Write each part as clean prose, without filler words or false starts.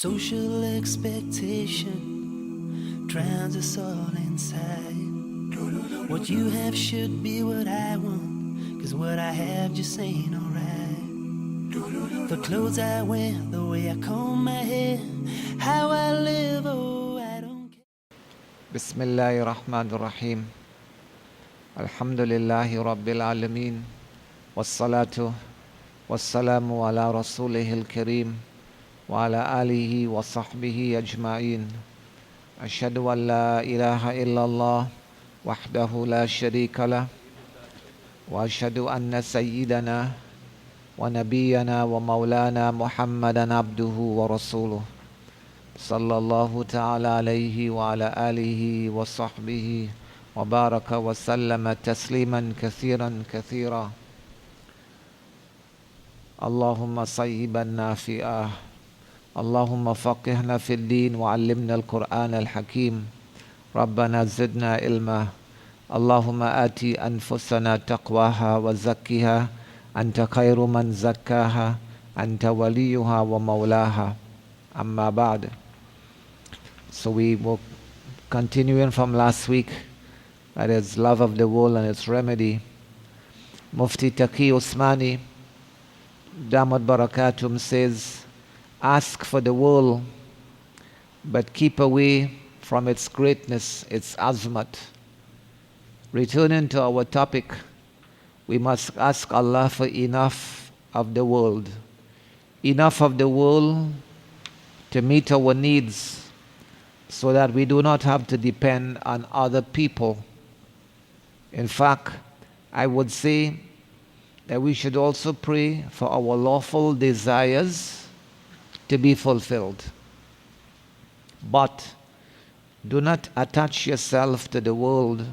Social expectation drowns us all inside. What you have should be what I want, 'cause what I have just ain't alright. The clothes I wear, the way I comb my hair, how I live, oh I don't care. Bismillahir Rahmanir Rahim. Alhamdulillahi Rabbil Alameen. Wassalatu wassalamu ala Rasulihil Kareem wa ala alihi wa sahbihi ajma'in. Ashhadu an la ilaha illallah wahdahu la sharika lah wa ashhadu anna sayyidana wa nabiyyana wa maulana Muhammadan abduhu wa rasuluh sallallahu ta'ala alayhi wa ala alihi wa sahbihi wa baraka wa sallama tasliman kathiran kathira. Allahumma sayyiban nafi'ah, Allahumma faqihna fid din wa allimna al-Qur'an al-Hakim. Rabbana zidna ilma. Allahumma ati anfusana taqwaha wa zakkiha anta khairu man zakkaha anta waliyuha wa maulaha. Amma ba'd. So we will continuing from last week, that is love of the world and its remedy. Mufti Taqi Usmani Damat Barakatum says, ask for the world, but keep away from its greatness, its azmat. Returning to our topic, we must ask Allah for enough of the world. Enough of the world to meet our needs, so that we do not have to depend on other people. In fact, I would say that we should also pray for our lawful desires to be fulfilled. But do not attach yourself to the world,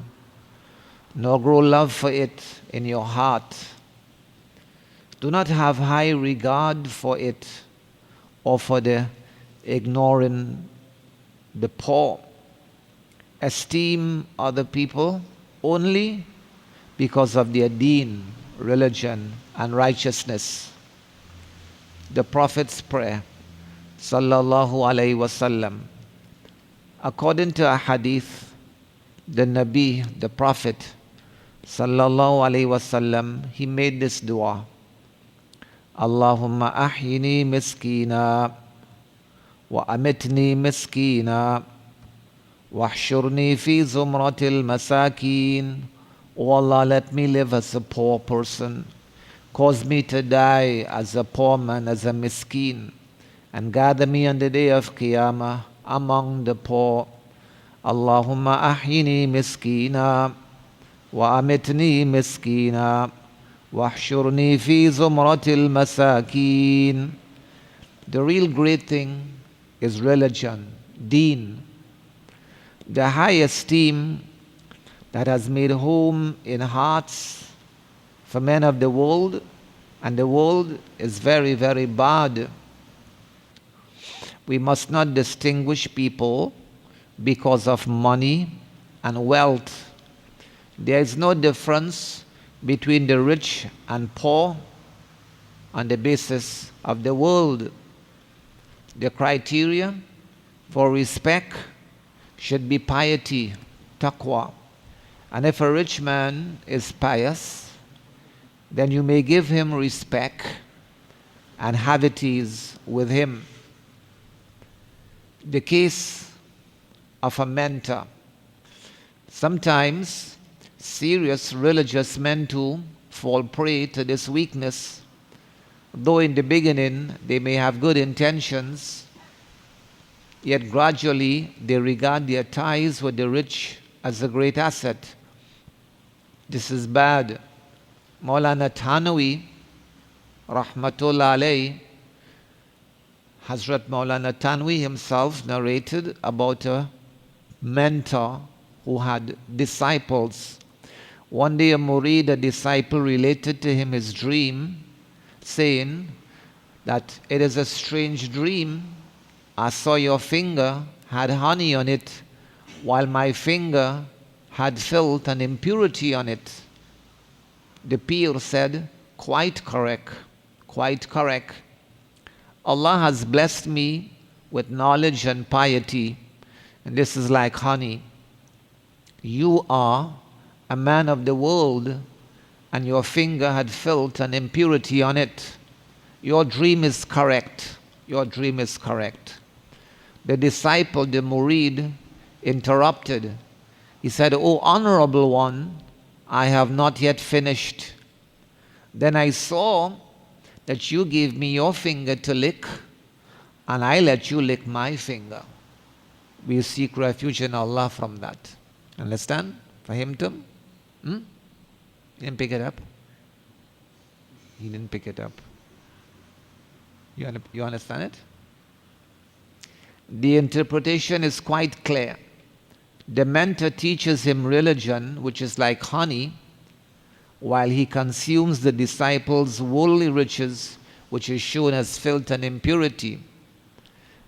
nor grow love for it in your heart. Do not have high regard for it or for the ignoring the poor. Esteem other people only because of their deen, religion and righteousness. The Prophet's prayer, sallallahu alaihi wasallam. According to a hadith, the Nabi, the Prophet, sallallahu alaihi wasallam, he made this dua: Allahumma ahyini miskina wa amitni miskina wahshurni fi zumratil masakin. O Allah, let me live as a poor person, cause me to die as a poor man, as a miskin, and gather me on the day of Qiyamah among the poor. Allahumma ahyini miskina wa amitni miskina wahshurni fi zumratil masakin. The real great thing is religion, deen. The high esteem that has made home in hearts for men of the world, and the world is very, very bad. We must not distinguish people because of money and wealth. There is no difference between the rich and poor on the basis of the world. The criteria for respect should be piety, taqwa. And if a rich man is pious, then you may give him respect and have it ease with him. The case of a mentor. Sometimes serious religious men too fall prey to this weakness. Though in the beginning they may have good intentions, yet gradually they regard their ties with the rich as a great asset. This is bad. Maulana Thanwi, rahmatullah alayhi, Hazrat Maulana Thanwi himself narrated about a mentor who had disciples. One day a murid, a disciple, related to him his dream, saying that it is a strange dream. I saw your finger had honey on it, while my finger had filth and impurity on it. The peer said, quite correct, quite correct. Allah has blessed me with knowledge and piety, and this is like honey. You are a man of the world, and your finger had filth and impurity on it. Your dream is correct. Your dream is correct. The disciple, the murid, interrupted. He said, "O honorable one, I have not yet finished. Then I saw that you gave me your finger to lick, and I let you lick my finger. We seek refuge in Allah from that." Understand? Fahimtum? He didn't pick it up? He didn't pick it up. You understand it? The interpretation is quite clear. The mentor teaches him religion, which is like honey, while he consumes the disciples' worldly riches, which is shown as filth and impurity.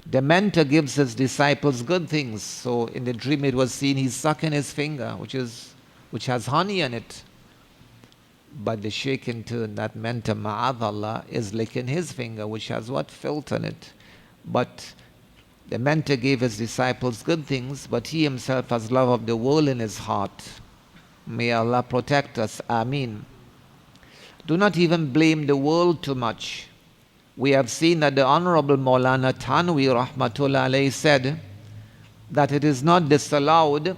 The mentor gives his disciples good things. So in the dream it was seen he's sucking his finger, which has honey in it. But the sheikh in turn, that mentor, ma'adallah, is licking his finger, which has what? Filth in it. But the mentor gave his disciples good things, but he himself has love of the world in his heart. May Allah protect us. Ameen. Do not even blame the world too much. We have seen that the Honorable Maulana Tanwi Rahmatullah alayhi said that it is not disallowed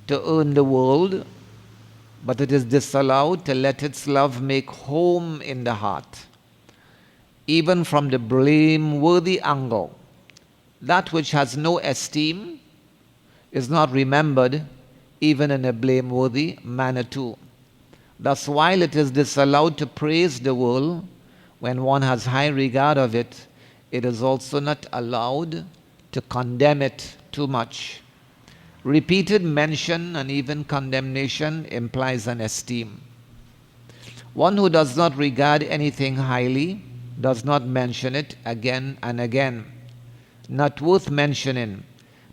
to earn the world, but it is disallowed to let its love make home in the heart. Even from the blameworthy angle, that which has no esteem is not remembered even in a blameworthy manner too. Thus, while it is disallowed to praise the world when one has high regard of it, it is also not allowed to condemn it too much. Repeated mention and even condemnation implies an esteem. One who does not regard anything highly does not mention it again and again. Not worth mentioning.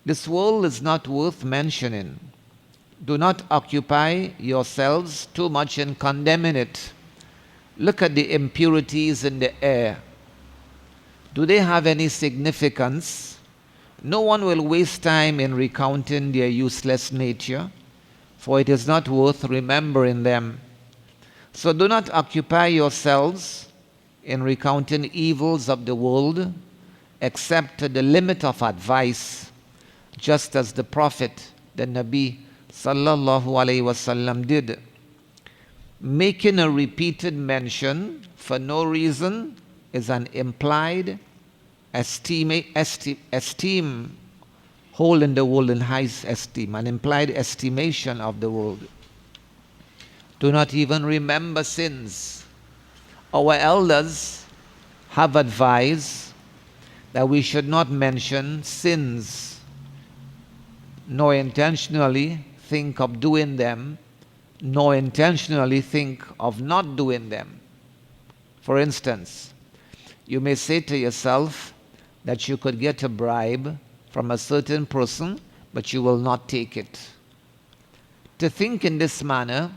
This world is not worth mentioning. Do not occupy yourselves too much in condemning it. Look at the impurities in the air. Do they have any significance? No one will waste time in recounting their useless nature, for it is not worth remembering them. So do not occupy yourselves in recounting evils of the world, except to the limit of advice, just as the Prophet, the Nabi, sallallahu alayhi wasallam did. Making a repeated mention for no reason is an implied esteem, holding the world in high esteem, an implied estimation of the world. Do not even remember sins. Our elders have advised that we should not mention sins, nor intentionally think of doing them, nor intentionally think of not doing them. For instance, you may say to yourself that you could get a bribe from a certain person, but you will not take it. To think in this manner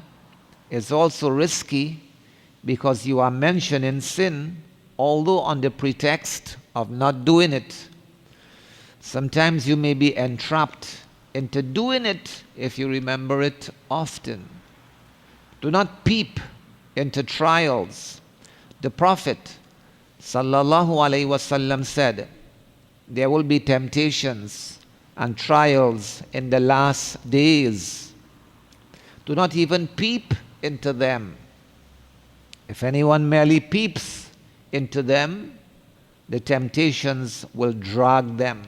is also risky because you are mentioning sin, although on the pretext of not doing it. Sometimes you may be entrapped into doing it if you remember it often. Do not peep into trials. The Prophet sallallahu alaihi wasallam said, there will be temptations and trials in the last days. Do not even peep into them. If anyone merely peeps into them, the temptations will drag them.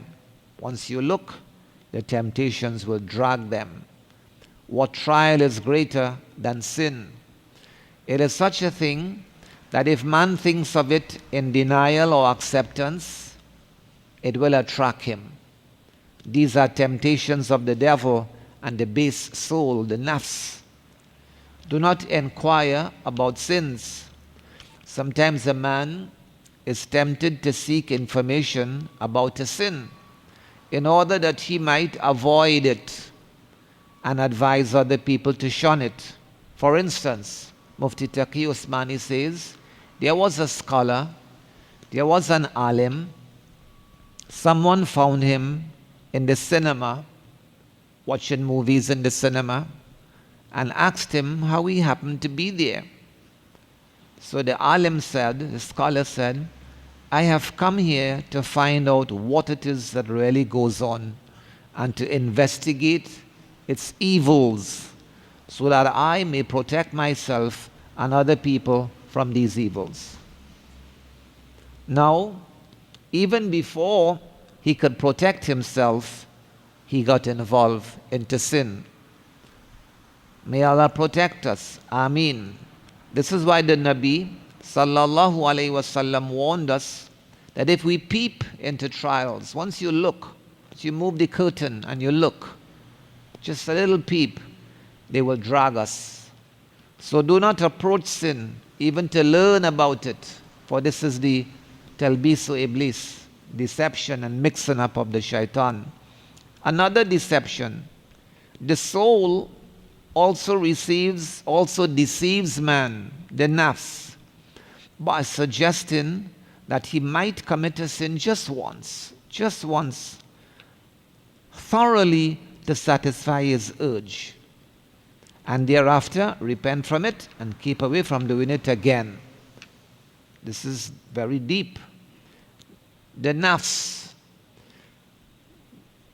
Once you look, the temptations will drag them. What trial is greater than sin? It is such a thing that if man thinks of it in denial or acceptance, it will attract him. These are temptations of the devil and the base soul, the nafs. Do not inquire about sins. Sometimes a man is tempted to seek information about a sin in order that he might avoid it and advise other people to shun it. For instance, Mufti Taqi Usmani says, there was a scholar, there was an alim, Someone found him in the cinema, watching movies in the cinema, and asked him how he happened to be there. So the alim said, the scholar said, I have come here to find out what it is that really goes on and to investigate its evils so that I may protect myself and other people from these evils. Now, even before he could protect himself, he got involved into sin. May Allah protect us. Ameen. This is why the Nabi sallallahu alayhi wasallam warned us that if we peep into trials, once you look, you move the curtain and you look, just a little peep, they will drag us. So do not approach sin, even to learn about it, for this is the talbisu iblis, deception and mixing up of the shaitan. Another deception, the soul also deceives man, the nafs, by suggesting that he might commit a sin just once, thoroughly to satisfy his urge, and thereafter repent from it and keep away from doing it again. This is very deep. The nafs,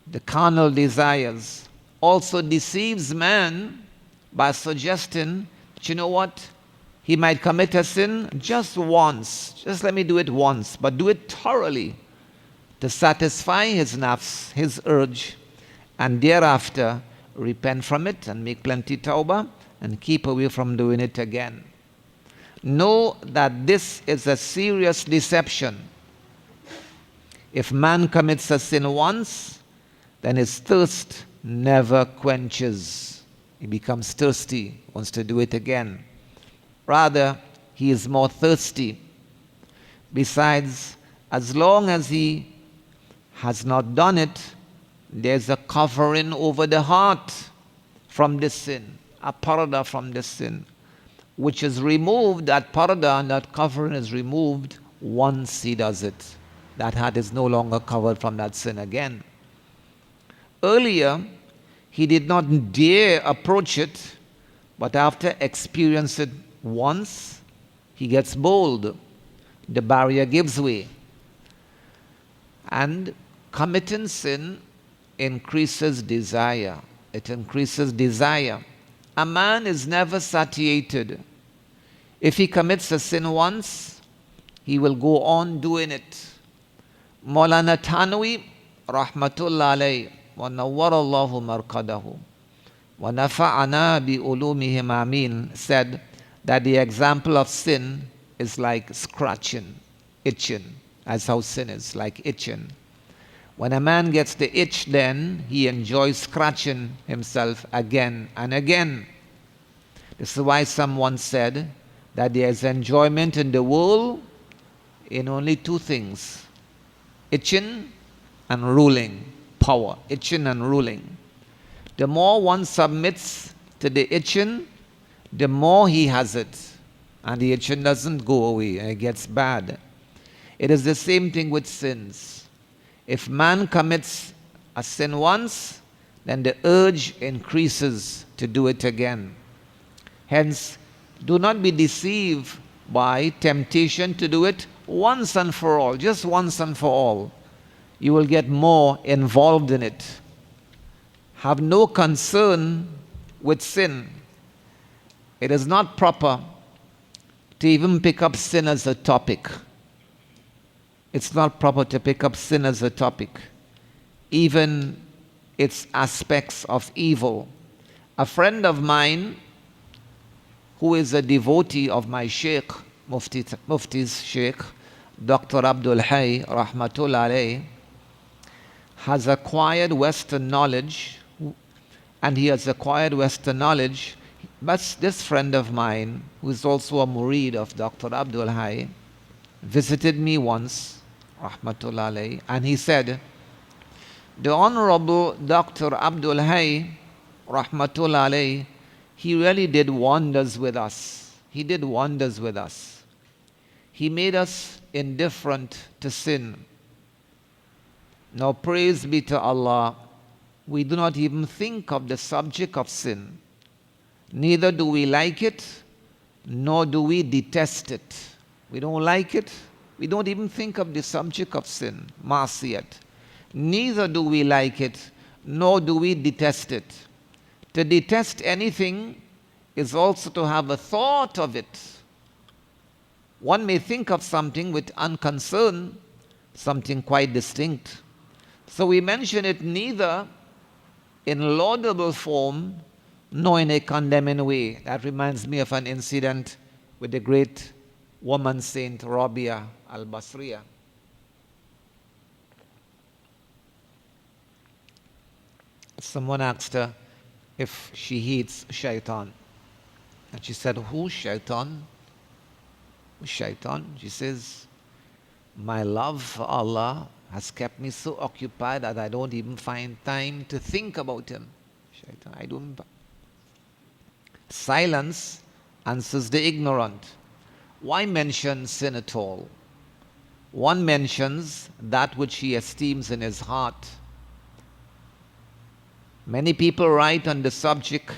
the carnal desires, also deceives man by suggesting, you know what, he might commit a sin just once. Just let me do it once, but do it thoroughly to satisfy his nafs, his urge, and thereafter repent from it and make plenty tawbah and keep away from doing it again. Know that this is a serious deception. If man commits a sin once, then his thirst never quenches. He becomes thirsty, wants to do it again. Rather, he is more thirsty. Besides, as long as he has not done it, there's a covering over the heart from this sin, a parda from this sin, which is removed, that parda and that covering is removed once he does it. That heart is no longer covered from that sin again. Earlier, he did not dare approach it, but after experiencing it once, he gets bold. The barrier gives way. And committing sin increases desire. It increases desire. A man is never satiated. If he commits a sin once, he will go on doing it. Maulana Tanwi, rahmatullah alayhi, wa nawwarallahu marqadahu, wa nafa'ana bi ulumihim amin, said that the example of sin is like scratching, itching. That's how sin is, like itching. When a man gets the itch, then he enjoys scratching himself again and again. This is why someone said that there is enjoyment in the world in only two things: itching and ruling power. Itching and ruling. The more one submits to the itching, the more he has it. And the itching doesn't go away and it gets bad. It is the same thing with sins. If man commits a sin once, then the urge increases to do it again. Hence, do not be deceived by temptation to do it once and for all, just once and for all. You will get more involved in it. Have no concern with sin. It is not proper to even pick up sin as a topic. It's not proper to pick up sin as a topic, even its aspects of evil. A friend of mine, who is a devotee of my Sheikh, Mufti's Sheikh, Dr. Abdul rahmatullah alayhi, has acquired Western knowledge, and he has acquired Western knowledge. But this friend of mine, who is also a murid of Dr. Abdul visited me once, rahmatullah alayhi, and he said, the Honorable Dr. Abdul rahmatullah alayhi, he really did wonders with us. He did wonders with us. He made us indifferent to sin. Now praise be to Allah, we do not even think of the subject of sin. Neither do we like it, nor do we detest it. We don't like it. We don't even think of the subject of sin, ma'asiyat. Neither do we like it, nor do we detest it. To detest anything is also to have a thought of it. One may think of something with unconcern, something quite distinct. So we mention it neither in laudable form nor in a condemning way. That reminds me of an incident with the great woman saint Rabia al-Basriya. Someone asked her if she hates shaitan. And she said, who's shaitan? Who's shaitan? She says, my love for Allah has kept me so occupied that I don't even find time to think about him. Shaitan, I don't. Silence answers the ignorant. Why mention sin at all? One mentions that which he esteems in his heart. Many people write on the subject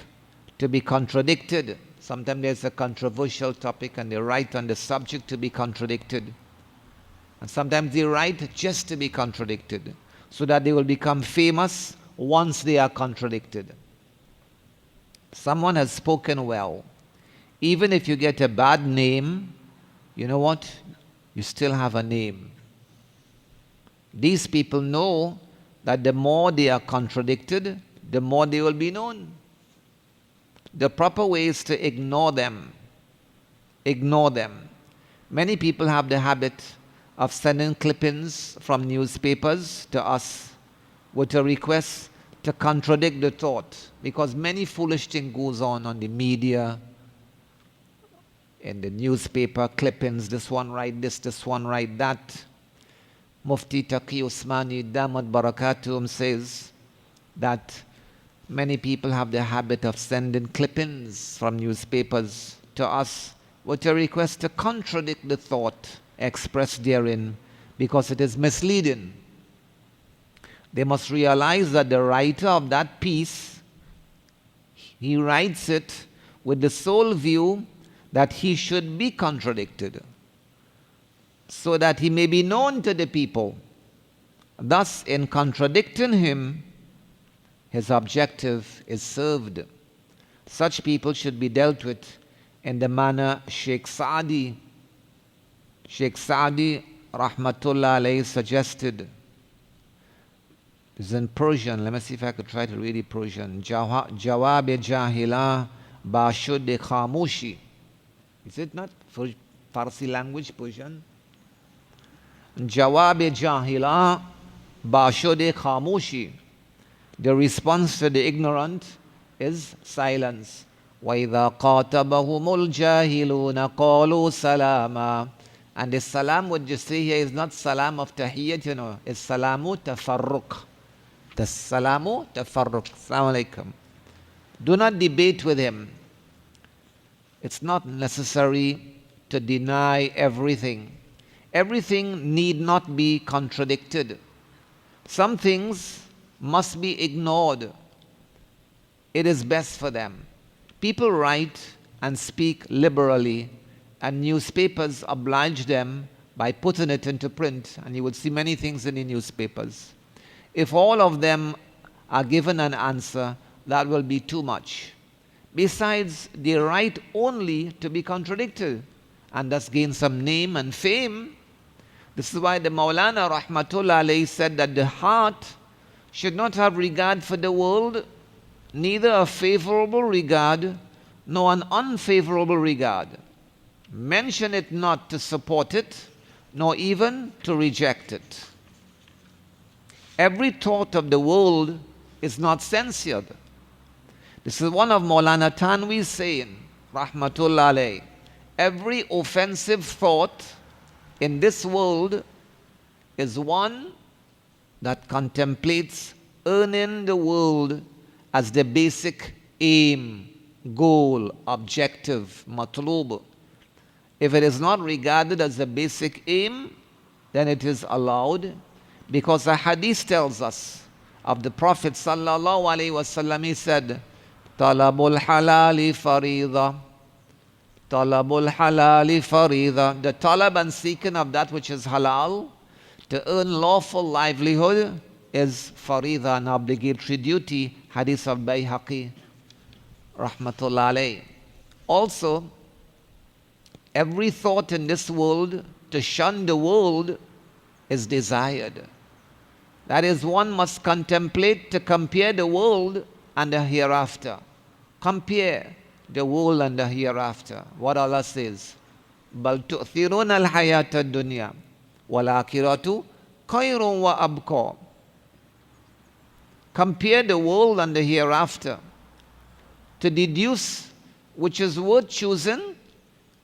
to be contradicted. Sometimes there's a controversial topic and they write on the subject to be contradicted. And sometimes they write just to be contradicted, so that they will become famous once they are contradicted. Someone has spoken well. Even if you get a bad name, you know what? You still have a name. These people know that the more they are contradicted, the more they will be known. The proper way is to ignore them. Ignore them. Many people have the habit of sending clippings from newspapers to us with a request to contradict the thought, because many foolish things goes on the media, in the newspaper clippings. This one write this one write that. Mufti Taqi Usmani Damat Barakatum says that many people have the habit of sending clippings from newspapers to us with a request to contradict the thought expressed therein, because it is misleading. They must realize that the writer of that piece, he writes it with the sole view that he should be contradicted, so that he may be known to the people. Thus, in contradicting him, his objective is served. Such people should be dealt with in the manner Sheikh Saadi Rahmatullah alayhi suggested. It's in Persian. Let me see if I could try to read it Persian. Jawab jahila bashud khamushi. Is it not Farsi language, Persian? Jawab jahila bashud khamushi. The response to the ignorant is silence. وَإِذَا قَاتَبَهُمُ الْجَاهِلُونَ قَالُوا سَلَامًا. And the salam what you see here is not salam of tahiyyat, it's salamu tafarruq. The salamu tafarruq. Assalamu alaikum. Do not debate with him. It's not necessary to deny everything. Everything need not be contradicted. Some things must be ignored. It is best for them. People write and speak liberally, and newspapers oblige them by putting it into print, and you would see many things in the newspapers. If all of them are given an answer, that will be too much. Besides, they write only to be contradicted and thus gain some name and fame. This is why the Maulana Rahmatullah alayhi said that the heart should not have regard for the world, neither a favorable regard nor an unfavorable regard. Mention it not to support it, nor even to reject it. Every thought of the world is not censored. This is one of Maulana Tanwi's saying, Rahmatullah alayh. Every offensive thought in this world is one that contemplates earning the world as the basic aim, goal, objective, matlub. If it is not regarded as the basic aim, then it is allowed, Because a hadith tells us of the Prophet sallallahu alaihi wasallam, he said, Talabul halali farida. Talabul halali farida. The talab and seeking of that which is halal, to earn lawful livelihood, is farida, an obligatory duty. Hadith of Bayhaqi, rahmatullah alayh. Also, every thought in this world, to shun the world, is desired. That is, one must contemplate to compare the world and the hereafter. Compare the world and the hereafter. What Allah says, بَلْ تُؤْثِرُونَ الْحَيَاةَ الدُّنْيَا وَالْآخِرَةُ خَيْرٌ وَأَبْقَى. Compare the world and the hereafter to deduce which is worth choosing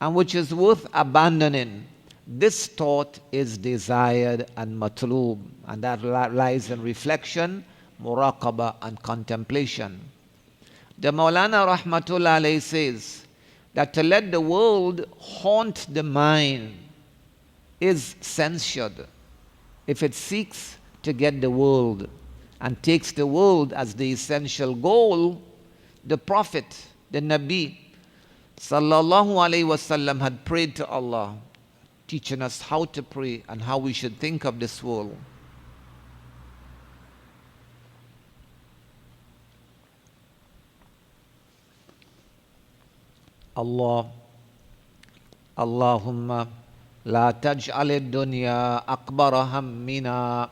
and which is worth abandoning. This thought is desired and matloob, and that lies in reflection, muraqabah, and contemplation. The Maulana rahmatullah alayhi says that to let the world haunt the mind is censured if it seeks to get the world and takes the world as the essential goal. The Prophet, the Nabi sallallahu alayhi wasallam, had prayed to Allah, teaching us how to pray and how we should think of this world. Allahumma la taj'al ad-dunya akbara hammina.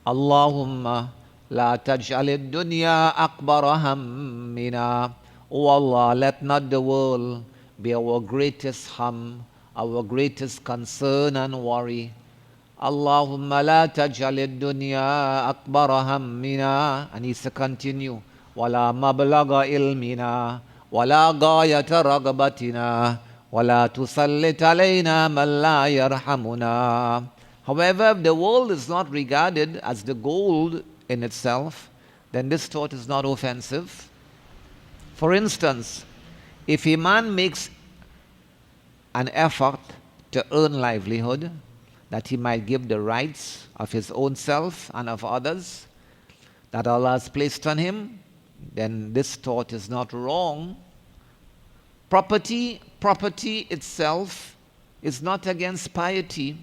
Allahumma la taj'al ad-dunya akbara hammina. O Allah, let not the world be our greatest hum, our greatest concern and worry. Allahumma la taj'al ad-dunya akbara hammina. And he's to continue. Wala mablaga ilmina. ولا غاية رغبتنا ولا تسلط علينا من لا يرحمنا. However, if the world is not regarded as the goal in itself, then this thought is not offensive. For instance, if a man makes an effort to earn livelihood, that he might give the rights of his own self and of others that Allah has placed on him, then this thought is not wrong. Property itself is not against piety.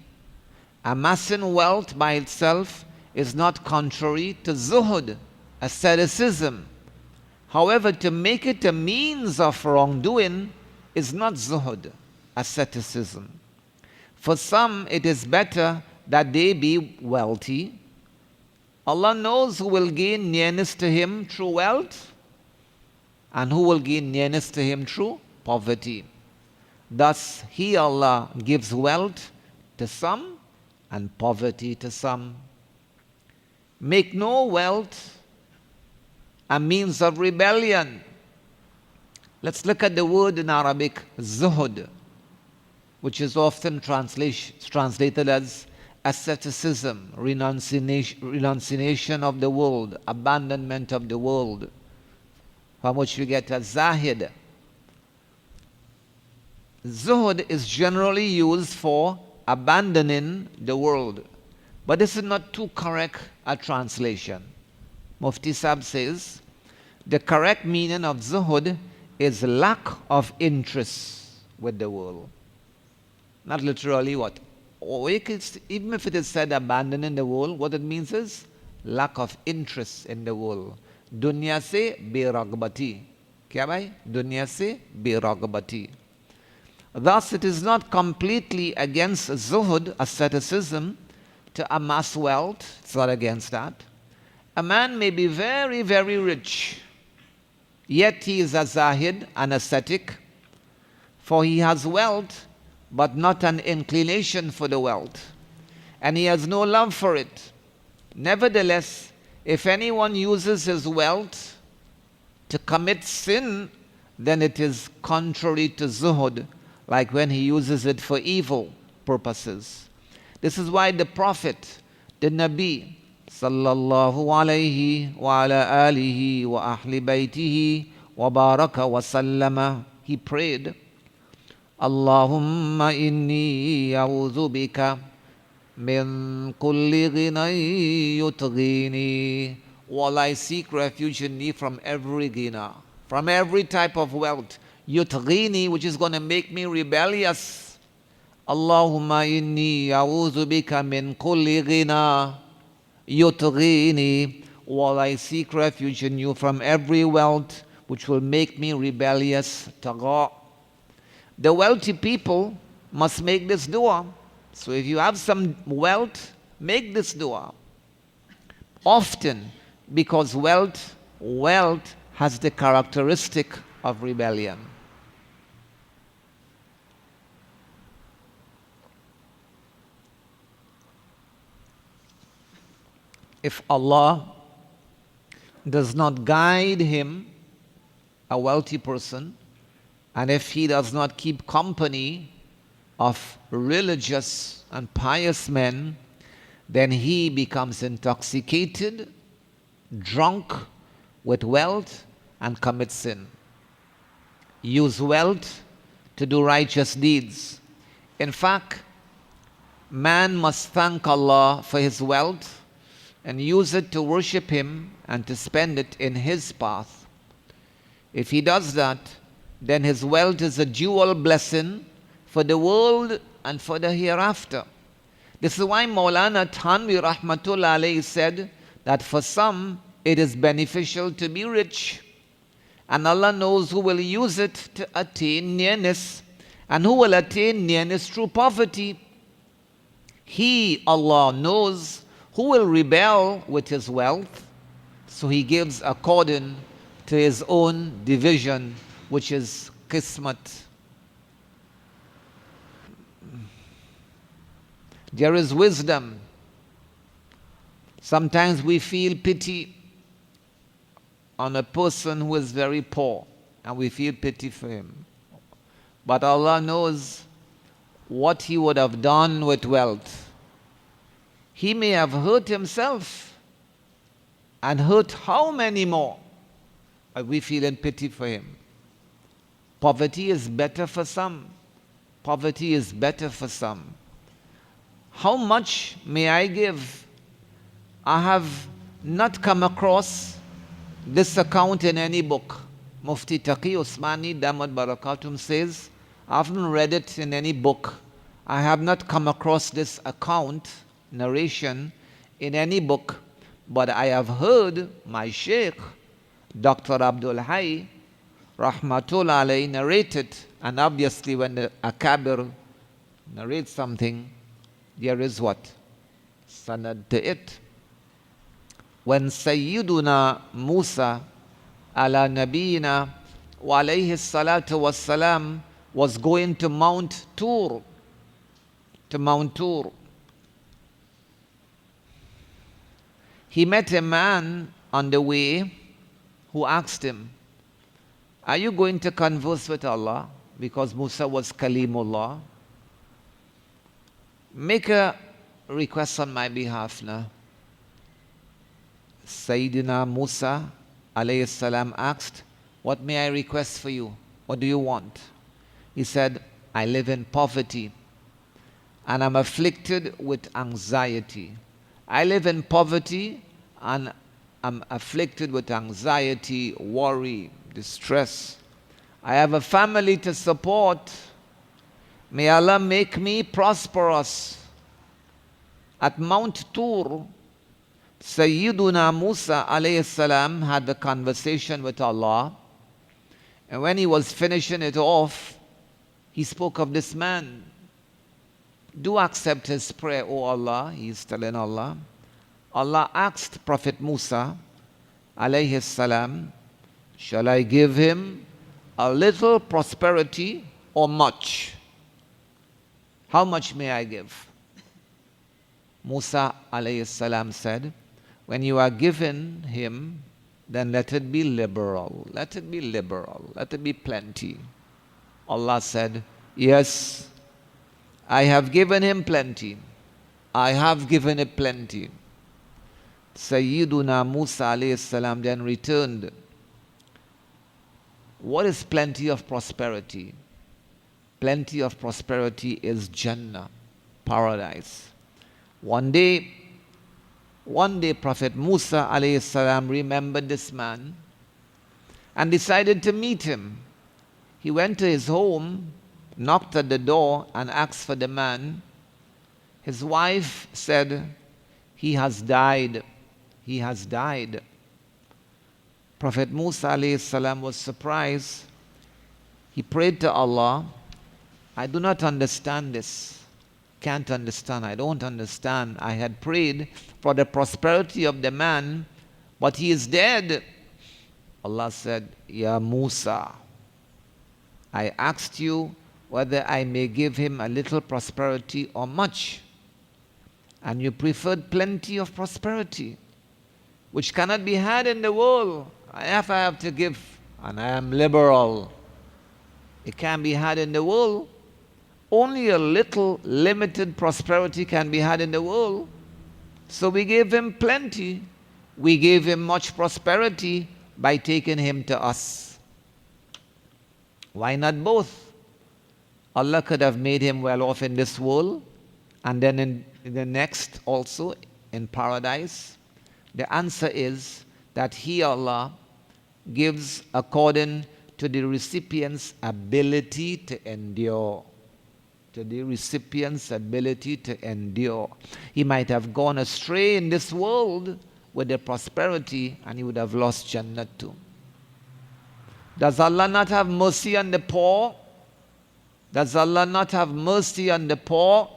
Amassing wealth by itself is not contrary to zuhud, asceticism. However, to make it a means of wrongdoing is not zuhud, asceticism. For some, it is better that they be wealthy. Allah knows who will gain nearness to Him through wealth and who will gain nearness to Him through poverty. Thus, He, Allah, gives wealth to some and poverty to some. Make no wealth a means of rebellion. Let's look at the word in Arabic, zuhud, which is often translated as asceticism, renunciation of the world, abandonment of the world, from which we get a zahid. Zuhud is generally used for abandoning the world, but this is not too correct a translation. Mufti Sahib says the correct meaning of zuhud is lack of interest with the world. Not literally what? Even if it is said abandoning the world, what it means is lack of interest in the world. Dunya se beragbati. Kya bhai? Dunya se beragbati. Thus, it is not completely against zuhud, asceticism, to amass wealth. It's not against that. A man may be very, very rich, yet he is a zahid, an ascetic, for he has wealth, but not an inclination for the wealth, and he has no love for it. Nevertheless, if anyone uses his wealth to commit sin, then it is contrary to zuhud, like when he uses it for evil purposes. This is why the Prophet, the Nabi, sallallahu alayhi wa ala alihi wa ahli baytihi wa baraka wa sallama, he prayed, Allahumma inni a'udhu bika min kulli ghina yutghini. While I seek refuge in thee from every ghina, from every type of wealth. Yutghini, which is going to make me rebellious. Allahumma inni a'udhu bika min kulli ghina yutghini. While I seek refuge in you from every wealth which will make me rebellious. Tagha. The wealthy people must make this dua. So if you have some wealth, make this dua. Often, because wealth has the characteristic of rebellion. If Allah does not guide him, a wealthy person, and if he does not keep company of religious and pious men, then he becomes intoxicated, drunk with wealth, and commits sin. Use wealth to do righteous deeds. In fact, man must thank Allah for his wealth and use it to worship him and to spend it in his path. If he does that, then his wealth is a dual blessing for the world and for the hereafter. This is why Maulana Thanvi Rahmatullah alayhi said that for some it is beneficial to be rich, and Allah knows who will use it to attain nearness, and who will attain nearness through poverty. He, Allah, knows who will rebel with his wealth, so he gives according to his own division, which is qismat. There is wisdom. Sometimes we feel pity on a person who is very poor, and we feel pity for him. But Allah knows what he would have done with wealth. He may have hurt himself and hurt how many more, but we feel in pity for him. Poverty is better for some. Poverty is better for some. How much may I give? I have not come across this account in any book. Mufti Taqi Usmani Damat Barakatum says, I haven't read it in any book. I have not come across this account, narration, in any book. But I have heard my Sheikh, Dr. Abdul Rahmatullah alayhi, narrate it. And obviously when the Akabir narrates something, there is what? Sanad to it. When Sayyiduna Musa ala Nabiyina wa alayhi salatu was salam was going to Mount Tur, he met a man on the way who asked him, are you going to converse with Allah? Because Musa was Kalimullah. Make a request on my behalf now. Sayyidina Musa alayhi salam asked, what may I request for you? What do you want? He said, I live in poverty and I'm afflicted with anxiety. I live in poverty and I'm afflicted with anxiety, worry, distress. I have a family to support. May Allah make me prosperous. At Mount Tur, Sayyiduna Musa alayhi salam had the conversation with Allah. And when he was finishing it off, he spoke of this man. Do accept his prayer, O Allah. He is telling Allah. Allah asked Prophet Musa alayhi salam, shall I give him a little prosperity or much? How much may I give? Musa alayhi salam said, when you are giving him, then let it be liberal. Let it be liberal. Let it be plenty. Allah said, yes, I have given him plenty. I have given it plenty. Sayyiduna Musa alayhi salam then returned. What is plenty of prosperity? Plenty of prosperity is Jannah, paradise. One day, Prophet Musa alayhi salam remembered this man and decided to meet him. He went to his home, knocked at the door and asked for the man. His wife said, "He has died. He has died." Prophet Musa alayhi salam was surprised. He prayed to Allah, "I do not understand this. Can't understand. I don't understand. I had prayed for the prosperity of the man, but he is dead." Allah said, "Ya Musa, I asked you whether I may give him a little prosperity or much, and you preferred plenty of prosperity, which cannot be had in the world. If I have to give, and I am liberal, it can be had in the world. Only a little limited prosperity can be had in the world. So we gave him plenty. We gave him much prosperity by taking him to us. Why not both? Allah could have made him well off in this world and then in the next also in paradise. The answer is that He, Allah, gives according to the recipient's ability to endure. To the recipient's ability to endure. He might have gone astray in this world with the prosperity and he would have lost Jannah too. Does Allah not have mercy on the poor? Does Allah not have mercy on the poor?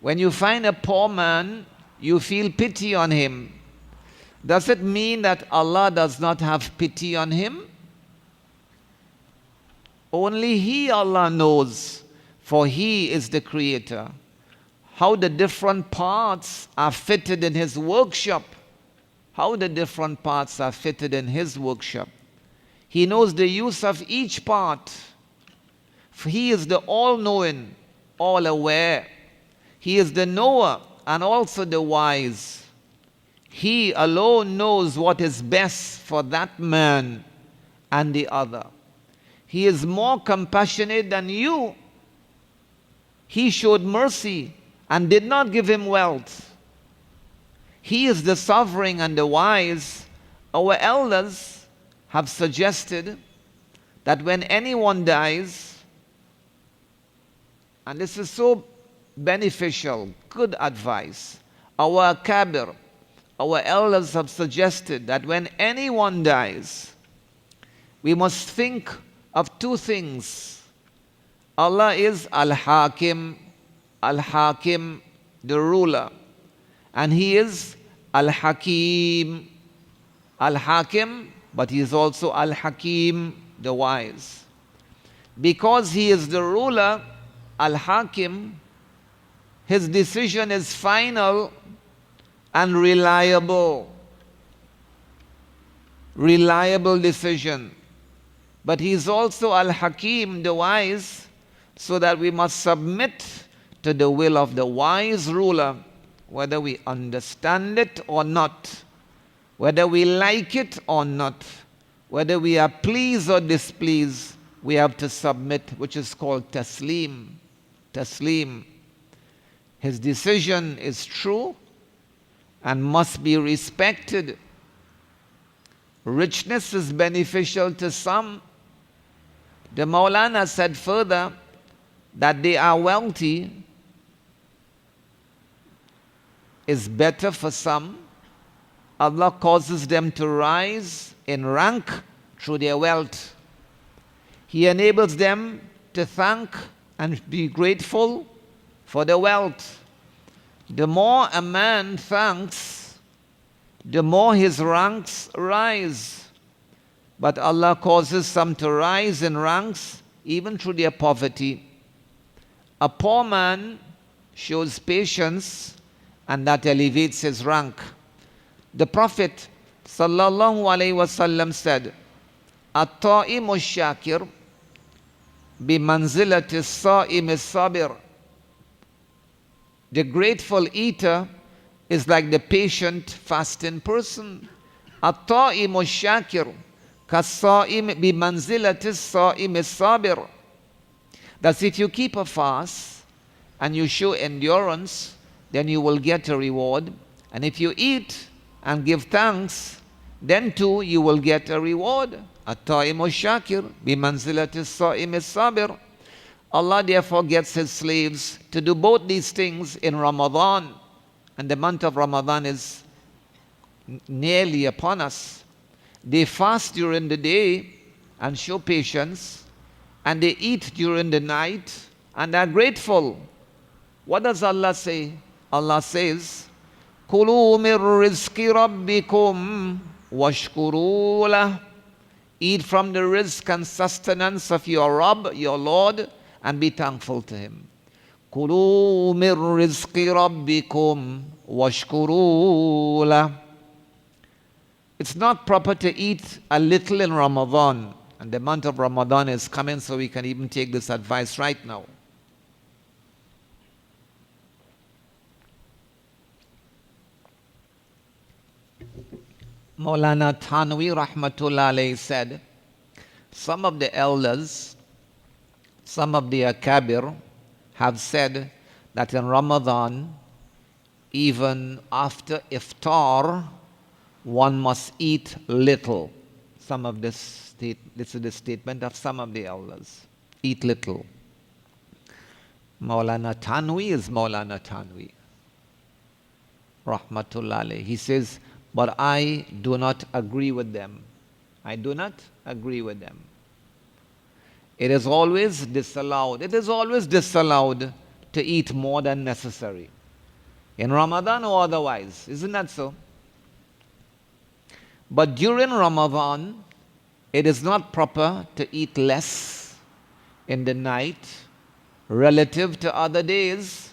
When you find a poor man, you feel pity on him. Does it mean that Allah does not have pity on him? Only He, Allah, knows, for He is the Creator. How the different parts are fitted in His workshop. How the different parts are fitted in His workshop. He knows the use of each part. For He is the all-knowing, all-aware. He is the knower and also the wise. He alone knows what is best for that man and the other. He is more compassionate than you. He showed mercy and did not give him wealth. He is the sovereign and the wise. Our elders have suggested that when anyone dies, and this is so beneficial, good advice, our akabir, our elders have suggested that when anyone dies, we must think of two things. Allah is Al-Hakim, Al-Hakim, the ruler, and He is Al-Hakim, Al-Hakim, but He is also Al-Hakim, the wise. Because He is the ruler, Al-Hakim, His decision is final and reliable. Reliable decision. But He is also Al-Hakim, the wise, so that we must submit to the will of the wise ruler, whether we understand it or not, whether we like it or not, whether we are pleased or displeased, we have to submit, which is called taslim. Taslim. His decision is true and must be respected. Richness is beneficial to some. The Maulana said further that they are wealthy is better for some. Allah causes them to rise in rank through their wealth. He enables them to thank and be grateful for the wealth. The more a man thanks, the more his ranks rise. But Allah causes some to rise in ranks even through their poverty. A poor man shows patience and that elevates his rank. The Prophet sallallahu alaihi wasallam said, "At-ta'imu shakir bi manzilati as-sa'im as-sabir." The grateful eater is like the patient fasting person. At-ta'imu shakir kas-sa'im bi manzilati as-sa'im as-sabir. That's if you keep a fast and you show endurance, then you will get a reward. And if you eat and give thanks, then too you will get a reward. At-ta'imu shakir bimanzilati as-sa'imi as-sabir. Allah therefore gets His slaves to do both these things in Ramadan. And the month of Ramadan is nearly upon us. They fast during the day and show patience, and they eat during the night and are grateful. What does Allah say? Allah says, Kulu min rizqi rabbikum washkuru lah. Eat from the rizq and sustenance of your Rabb, your Lord, and be thankful to Him. Kulu min rizqi rabbikum washkuru lah. It's not proper to eat a little in Ramadan. And the month of Ramadan is coming, so we can even take this advice right now. Maulana Thanwi Rahmatullah alayhi said, some of the elders, some of the Akabir have said that in Ramadan, even after iftar, one must eat little. This is the statement of some of the elders. Eat little. Maulana Thanwi is Maulana Thanwi Rahmatullah alayhi. He says, but I do not agree with them. I do not agree with them. It is always disallowed. It is always disallowed to eat more than necessary. In Ramadan or otherwise. Isn't that so? But during Ramadan, it is not proper to eat less in the night relative to other days.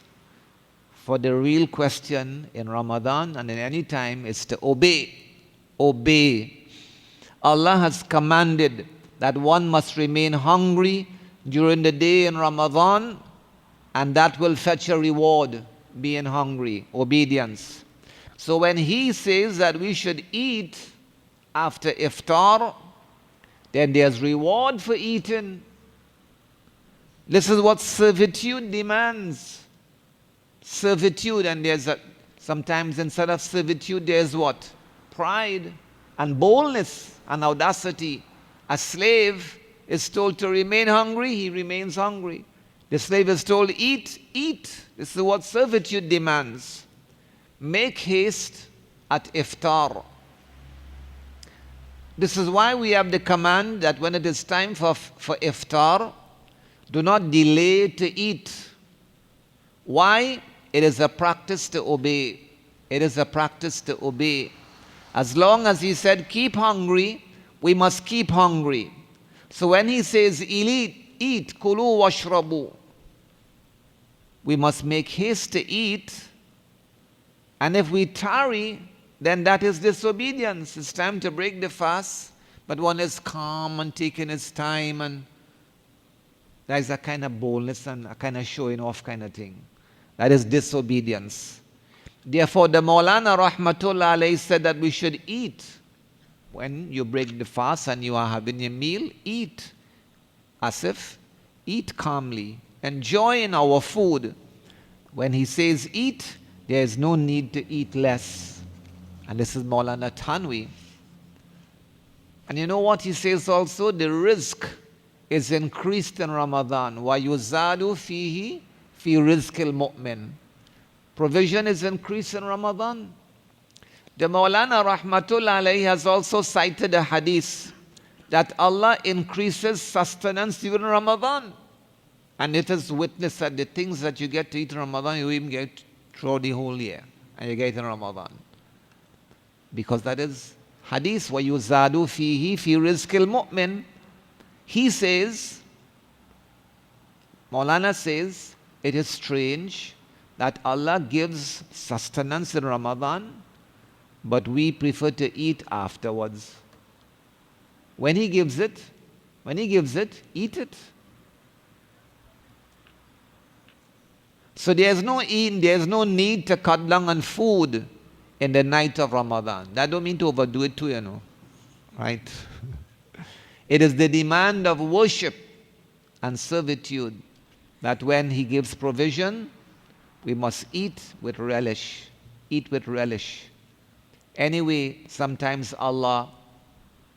For the real question in Ramadan and in any time is to obey. Obey. Allah has commanded that one must remain hungry during the day in Ramadan, and that will fetch a reward, being hungry, obedience. So when He says that we should eat after iftar, then there's reward for eating. This is what servitude demands. Servitude, and sometimes instead of servitude there's what? Pride and boldness and audacity. A slave is told to remain hungry, he remains hungry. The slave is told, eat, eat. This is what servitude demands. Make haste at iftar. This is why we have the command that when it is time for iftar, do not delay to eat. Why? It is a practice to obey. It is a practice to obey. As long as He said, keep hungry, we must keep hungry. So when He says, eat, kulu washrabu, we must make haste to eat. And if we tarry, then that is disobedience. It's time to break the fast, but one is calm and taking his time, and there is a kind of boldness and a kind of showing off kind of thing. That is disobedience. Therefore, the Maulana Rahmatullah alayhi said that we should eat. When you break the fast and you are having your meal, eat. Asif, eat calmly. Enjoy in our food. When he says eat, there is no need to eat less. And this is Maulana Thanwi. And you know what he says also? The rizq is increased in Ramadan. وَيُزَادُ فِيهِ fi rizqil mu'min. Provision is increased in Ramadan. The Maulana Rahmatullah alayhi has also cited a hadith that Allah increases sustenance during Ramadan. And it is witnessed that the things that you get to eat in Ramadan, you even get throughout the whole year. And you get in Ramadan. Because that is hadith. وَيُزَادُ فِيهِ fi rizqil mu'min. He says, Maulana says, it is strange that Allah gives sustenance in Ramadan, but we prefer to eat afterwards. When He gives it, eat it. So there's no need to cut down on food in the night of Ramadan. That don't mean to overdo it too, you know. Right? It is the demand of worship and servitude that when He gives provision, We must eat with relish. Eat with relish. Anyway, sometimes Allah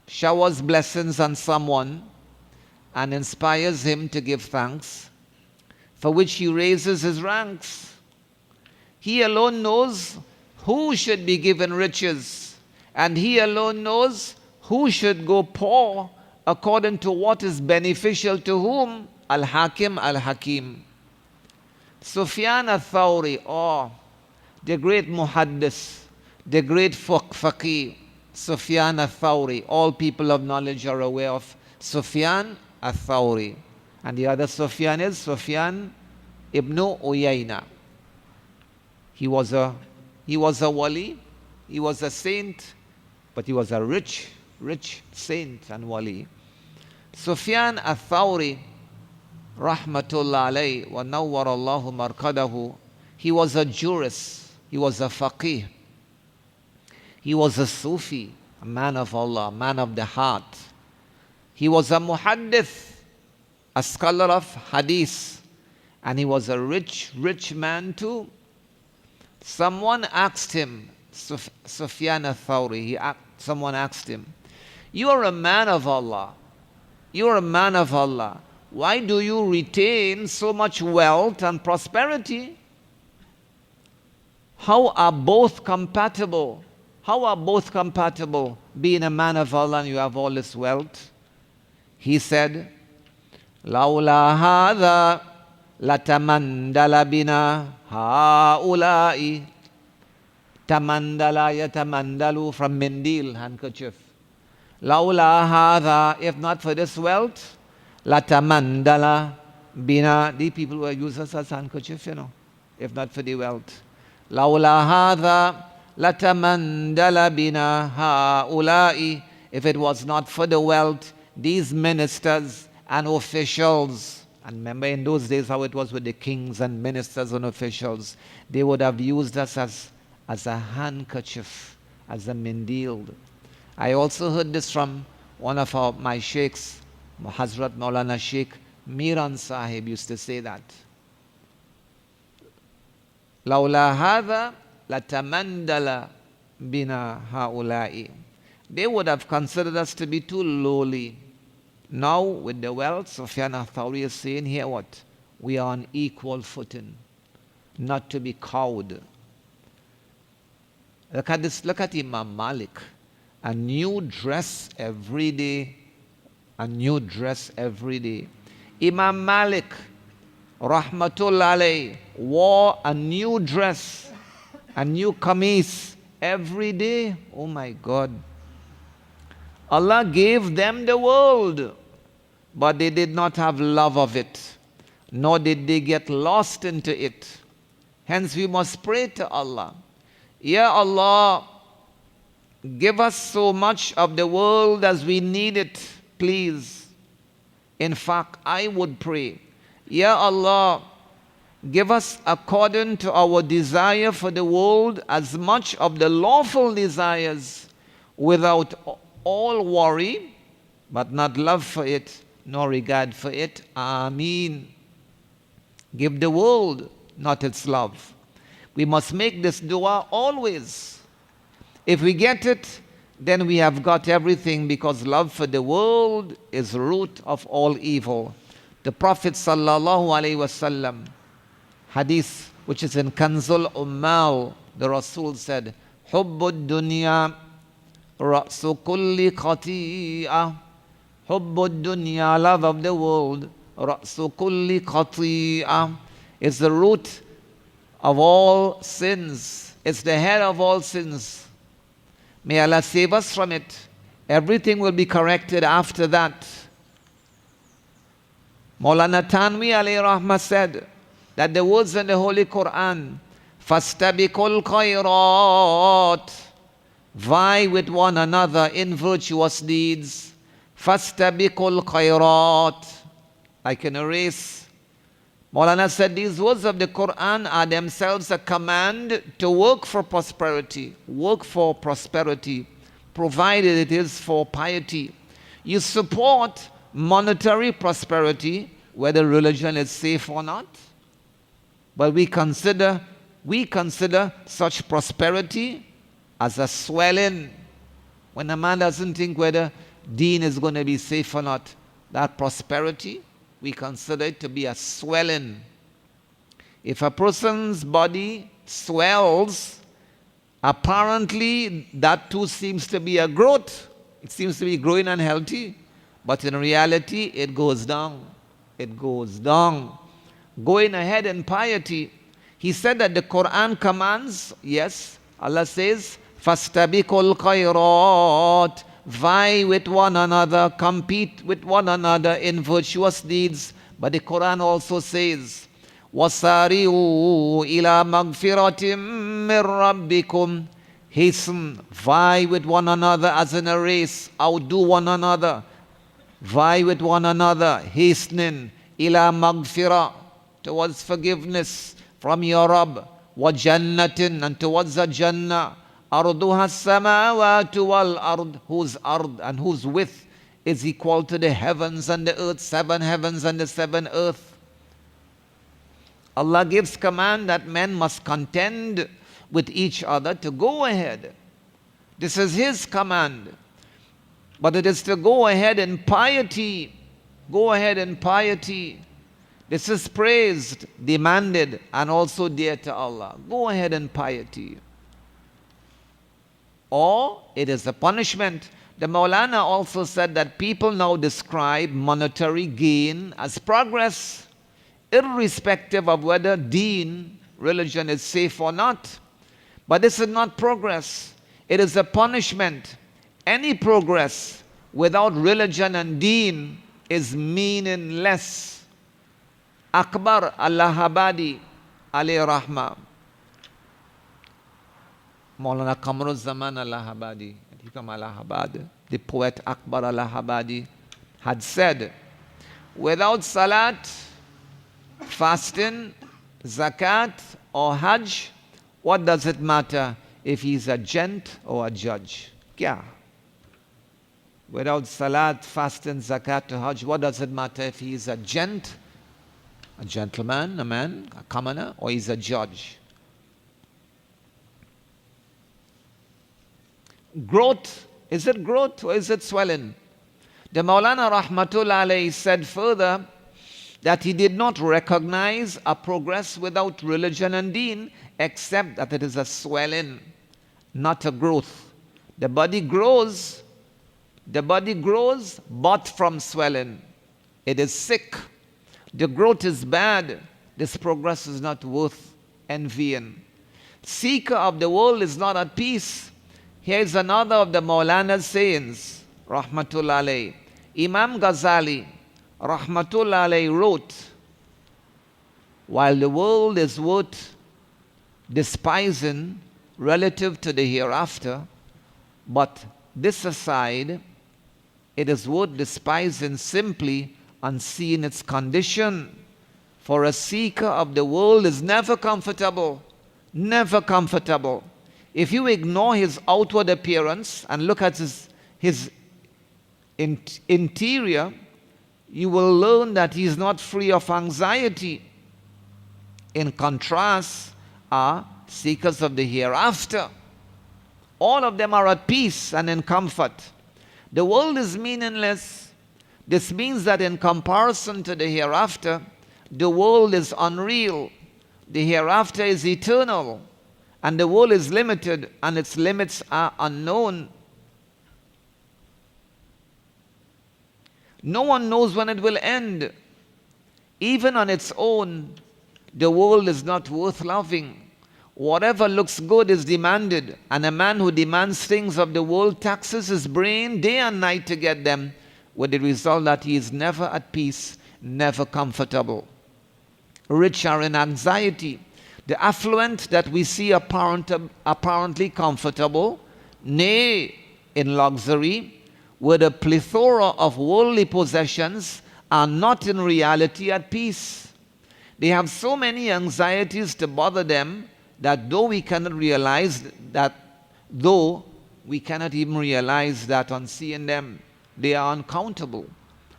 showers blessings on someone and inspires him to give thanks, for which he raises his ranks. He alone knows who should be given riches, and he alone knows who should go poor according to what is beneficial to whom. Al-Hakim, Al-Hakim. Sufyan al-Thawri, the great muhaddis, the great faqih, Sufyan al-Thawri. All people of knowledge are aware of Sufyan al-Thawri. And the other Sufyan is Sufyan ibn Uyayna. He was a wali, he was a saint, but he was a rich saint and wali. Sufyan al-Thawri, rahmatullah alayhi wa nawwar Allahu markadahu, he was a jurist, he was a faqih, he was a Sufi, a man of Allah, a man of the heart. He was a muhaddith, a scholar of hadith, and he was a rich man too. Someone asked him, Sufyan al-Thawri, someone asked him, you are a man of Allah, you are a man of Allah, why do you retain so much wealth and prosperity? How are both compatible? How are both compatible, being a man of Allah and you have all this wealth? He said, لولا هذا لتمندل بنا هؤلاء. Tamandala yatamandalu, from mindil, handkerchief. لولا هذا, if not for this wealth, latamandala bina. These people were users as handkerchief, if not for the wealth. لولا هذا latamandala bina هؤلاء. If it was not for the wealth, these ministers and officials, and remember in those days how it was with the kings and ministers and officials, they would have used us as a handkerchief, as a mindil. I also heard this from one of my sheikhs, Hazrat Maulana Sheikh Miran Sahib used to say that. لولا هذا لتمندل بنا هؤلاء. They would have considered us to be too lowly. Now, with the wealth, Sufyan al-Thawri is saying here what? We are on equal footing, not to be cowed. Look at this, look at Imam Malik. A new dress every day. A new dress every day. Imam Malik, rahmatullah alayhi, wore a new dress, a new kameez every day. Oh my God. Allah gave them the world, but they did not have love of it, nor did they get lost into it. Hence we must pray to Allah, Ya Allah, give us so much of the world as we need it, please. In fact, I would pray, Ya Allah, give us according to our desire for the world as much of the lawful desires, without all worry, but not love for it, nor regard for it. Ameen. Give the world, not its love. We must make this dua always. If we get it, then we have got everything, because love for the world is the root of all evil. The Prophet sallallahu alaihi wasallam, hadith which is in Kanzul Ummal, the Rasul said, Hubbud dunya ra'su kulli khati'ah. Hubbud dunya, love of the world, ra'su kulli khati'ah, is the root of all sins. It's the head of all sins. May Allah save us from it. Everything will be corrected after that. Maulana Tanwi alayhi rahmah said that the words in the Holy Quran, Fastabikul khairat, vie with one another in virtuous deeds. Fastabikul khairat, like in a race. Maulana said these words of the Quran are themselves a command to work for prosperity. Work for prosperity, provided it is for piety. You support monetary prosperity, whether religion is safe or not. But we consider such prosperity as a swelling. When a man doesn't think whether deen is going to be safe or not, that prosperity, we consider it to be a swelling. If a person's body swells, apparently that too seems to be a growth. It seems to be growing and healthy. But in reality, it goes down. It goes down. Going ahead in piety. He said that the Quran commands, yes, Allah says, فَاسْتَبِقُوا الْخَيْرَاتِ, vie with one another, compete with one another in virtuous deeds. But the Quran also says, وَسَارِعُوا إِلَى مَغْفِرَةٍ مِّن رَبِّكُمْ, hasten, vie with one another as in a race, outdo one another, vie with one another, hastening, إِلَى مَغْفِرَةٍ, towards forgiveness from your Rabb, وَجَنَّةٍ, and towards a Jannah, أَرْضُهَا السَّمَاوَاتُ وَالْأَرْضُ, whose ard and whose width is equal to the heavens and the earth, 7 heavens and the 7 earth. Allah gives command that men must contend with each other to go ahead. This is His command. But it is to go ahead in piety. Go ahead in piety. This is praised, demanded, and also dear to Allah. Go ahead in piety. Or it is a punishment. The Maulana also said that people now describe monetary gain as progress, irrespective of whether deen, religion, is safe or not. But this is not progress. It is a punishment. Any progress without religion and deen is meaningless. Akbar Allahabadi, alayhi rahma. Maulana Kamruzzaman Allahabadi, Hikam Allahabad, the poet Akbar Allahabadi, had said, without salat, fasting, zakat, or hajj, what does it matter if he's a gent or a judge? Kya? Without salat, fasting, zakat, or hajj, what does it matter if he's a gent, a gentleman, a man, a commoner, or he's a judge? Growth, is it growth or is it swelling? The Maulana Rahmatullah alayhi said further that he did not recognize a progress without religion and deen, except that it is a swelling, not a growth. The body grows, but from swelling. It is sick. The growth is bad. This progress is not worth envying. Seeker of the world is not at peace. Here is another of the Maulana's sayings, Rahmatullah alayhi. Imam Ghazali, Rahmatullah alayhi, wrote, while the world is worth despising relative to the hereafter, but this aside, it is worth despising simply on seeing its condition. For a seeker of the world is never comfortable, never comfortable. If you ignore his outward appearance and look at his interior, you will learn that he is not free of anxiety. In contrast, are seekers of the hereafter. All of them are at peace and in comfort. The world is meaningless. This means that in comparison to the hereafter, the world is unreal. The hereafter is eternal. And the world is limited, and its limits are unknown. No one knows when it will end. Even on its own, the world is not worth loving. Whatever looks good is demanded, and a man who demands things of the world taxes his brain day and night to get them, with the result that he is never at peace, never comfortable. Rich are in anxiety. The affluent that we see apparently comfortable, nay, in luxury, with a plethora of worldly possessions, are not in reality at peace. They have so many anxieties to bother them that though we cannot even realize that on seeing them, they are uncountable.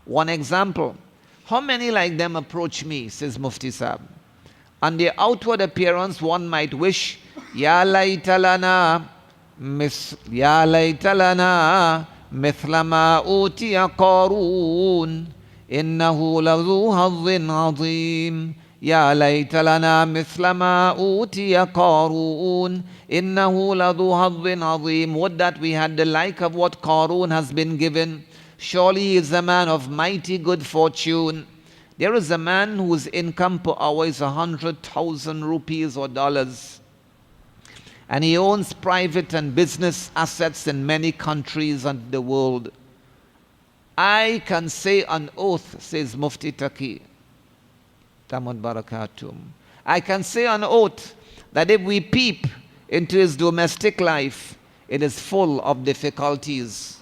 One example, how many like them approach me, says Mufti Sahib. On the outward appearance, one might wish, Ya laytalana, Ya laytalana, mithla ma utiya Qarun, innahu ladhu hazzin azim. Ya laytalana mithla ma utiya Qarun, innahu ladhu hazzin azim. Would that we had the like of what Qarun has been given. Surely he is a man of mighty good fortune. There is a man whose income per hour is 100,000 rupees or dollars. And he owns private and business assets in many countries of the world. I can say on oath, says Mufti Taqi, Tamad Barakatum, I can say on oath that if we peep into his domestic life, it is full of difficulties.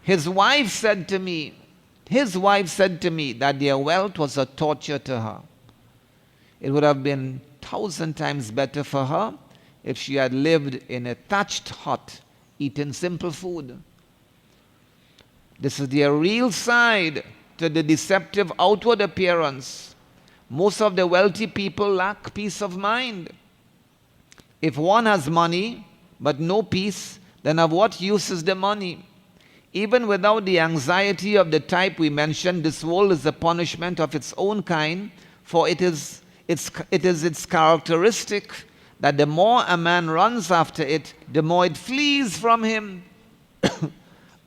His wife said to me that their wealth was a torture to her. It would have been 1,000 times better for her if she had lived in a thatched hut, eating simple food. This is their real side to the deceptive outward appearance. Most of the wealthy people lack peace of mind. If one has money but no peace, then of what use is the money? Even without the anxiety of the type we mentioned, this world is a punishment of its own kind, for it is its characteristic that the more a man runs after it, the more it flees from him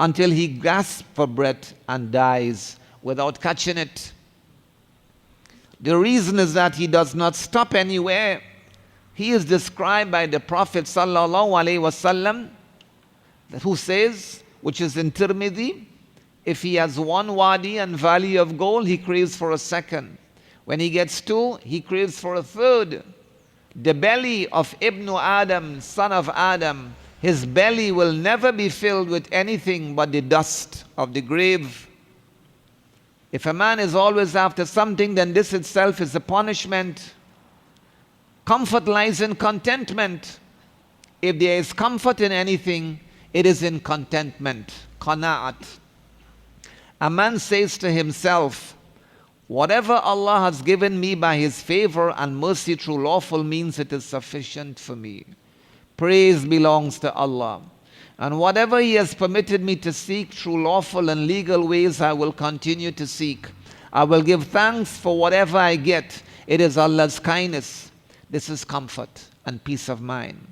until he gasps for breath and dies without catching it. The reason is that he does not stop anywhere. He is described by the Prophet ﷺ, who says, which is in Tirmidhi, if he has one wadi and valley of gold, he craves for a second. When he gets two, he craves for a third. The belly of Ibn Adam, son of Adam, his belly will never be filled with anything but the dust of the grave. If a man is always after something, then this itself is a punishment. Comfort lies in contentment. If there is comfort in anything, it is in contentment, qana'at. A man says to himself, whatever Allah has given me by His favor and mercy through lawful means, it is sufficient for me. Praise belongs to Allah. And whatever He has permitted me to seek through lawful and legal ways, I will continue to seek. I will give thanks for whatever I get. It is Allah's kindness. This is comfort and peace of mind.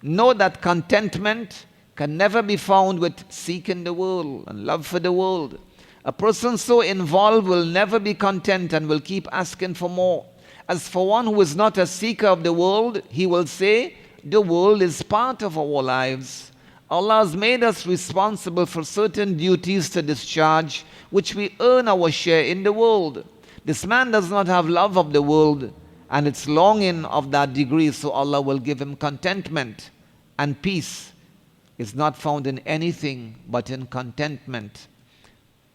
Know that contentment can never be found with seeking the world and love for the world. A person so involved will never be content and will keep asking for more. As for one who is not a seeker of the world, he will say, the world is part of our lives. Allah has made us responsible for certain duties to discharge, which we earn our share in the world. This man does not have love of the world and its longing of that degree, so Allah will give him contentment. And peace is not found in anything but in contentment.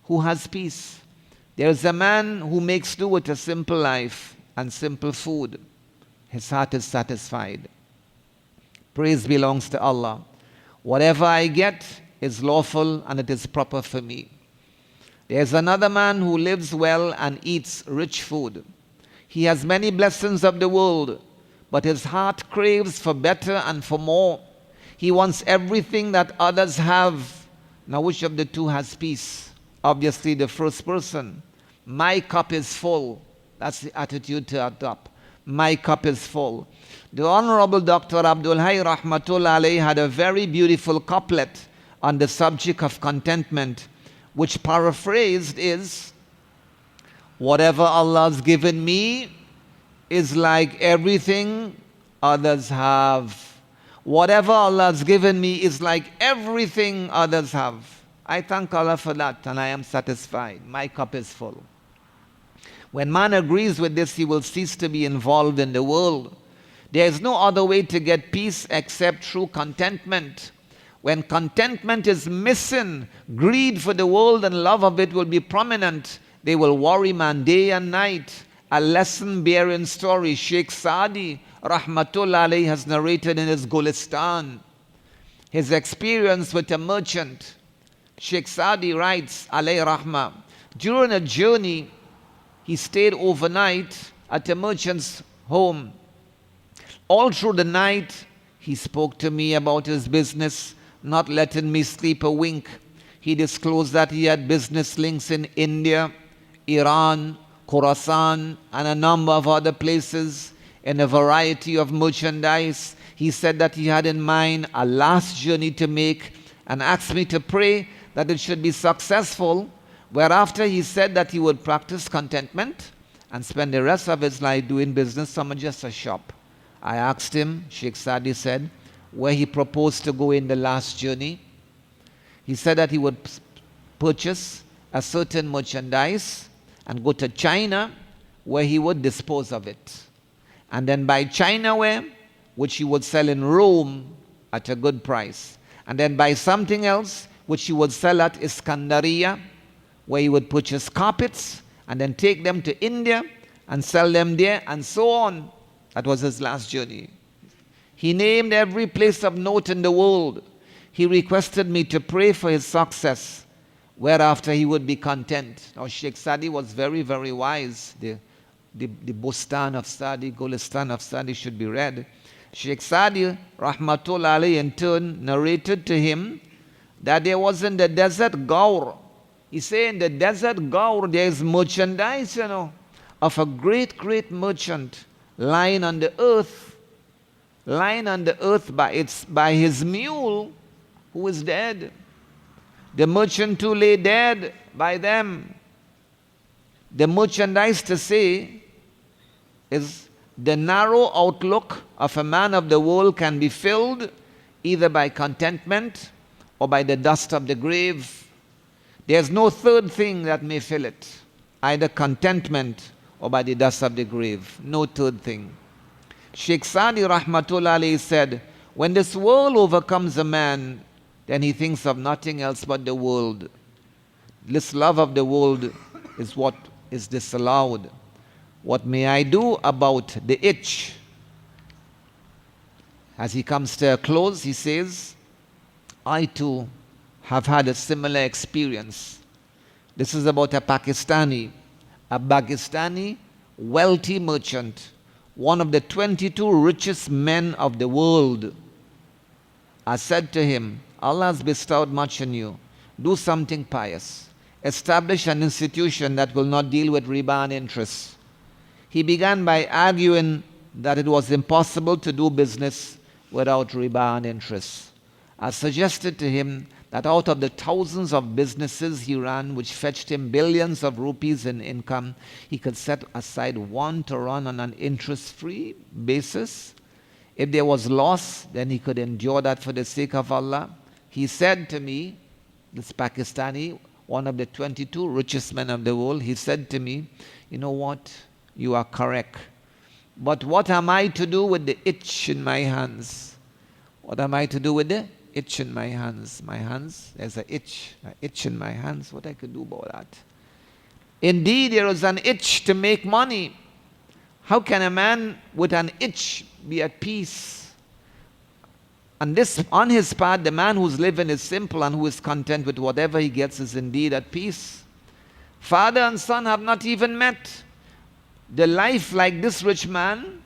Who has peace? There is a man who makes do with a simple life and simple food. His heart is satisfied. Praise belongs to Allah. Whatever I get is lawful and it is proper for me. There is another man who lives well and eats rich food. He has many blessings of the world, but his heart craves for better and for more. He wants everything that others have. Now, which of the two has peace? Obviously, the first person. My cup is full. That's the attitude to adopt. My cup is full. The Honorable Dr. Abdul Rahmatullah alayhi had a very beautiful couplet on the subject of contentment, which paraphrased is, whatever Allah has given me is like everything others have. Whatever Allah has given me is like everything others have. I thank Allah for that and I am satisfied. My cup is full. When man agrees with this, he will cease to be involved in the world. There is no other way to get peace except through contentment. When contentment is missing, greed for the world and love of it will be prominent. They will worry man day and night. A lesson-bearing story Sheikh Saadi Rahmatullah alayhi has narrated in his Gulistan. His experience with a merchant. Sheikh Saadi writes, alayhi rahmah, during a journey, he stayed overnight at a merchant's home. All through the night, he spoke to me about his business, not letting me sleep a wink. He disclosed that he had business links in India, Iran, Khorasan, and a number of other places in a variety of merchandise. He said that he had in mind a last journey to make and asked me to pray that it should be successful, whereafter he said that he would practice contentment and spend the rest of his life doing business from just a shop. I asked him, Sheikh Sadi said, where he proposed to go in the last journey. He said that he would purchase a certain merchandise and go to China, where he would dispose of it. And then buy China ware, which he would sell in Rome at a good price. And then buy something else, which he would sell at Iskandaria, where he would purchase carpets and then take them to India and sell them there, and so on. That was his last journey. He named every place of note in the world. He requested me to pray for his success, whereafter he would be content. Now Sheikh Sadi was very, very wise. The Bustan of Sadi, Golistan of Sadi should be read. Sheikh Sadi, Rahmatullah alayhi, in turn narrated to him that there was in the desert Gaur. He said in the desert Gaur there is merchandise, of a great, great merchant lying on the earth by his mule, who is dead. The merchant too lay dead by them. The merchandise, to say, is the narrow outlook of a man of the world can be filled either by contentment or by the dust of the grave. There's no third thing that may fill it, either contentment or by the dust of the grave. No third thing. Sheikh Sadi Rahmatullah alayhi said, when this world overcomes a man, then he thinks of nothing else but the world. This love of the world is what is disallowed. What may I do about the itch? As he comes to a close, he says, I too have had a similar experience. This is about a Pakistani wealthy merchant, one of the 22 richest men of the world. I said to him, Allah has bestowed much on you. Do something pious. Establish an institution that will not deal with riba and interest. He began by arguing that it was impossible to do business without riba and interest. I suggested to him that out of the thousands of businesses he ran, which fetched him billions of rupees in income, he could set aside one to run on an interest-free basis. If there was loss, then he could endure that for the sake of Allah. He said to me, this Pakistani, one of the 22 richest men of the world, he said to me, you know what, you are correct. But what am I to do with the itch in my hands? What am I to do with the itch in my hands? My hands, there's an itch in my hands. What I could do about that? Indeed, there is an itch to make money. How can a man with an itch be at peace? And this, on his part, the man whose living is simple and who is content with whatever he gets is indeed at peace. Father and son have not even met. The life like this rich man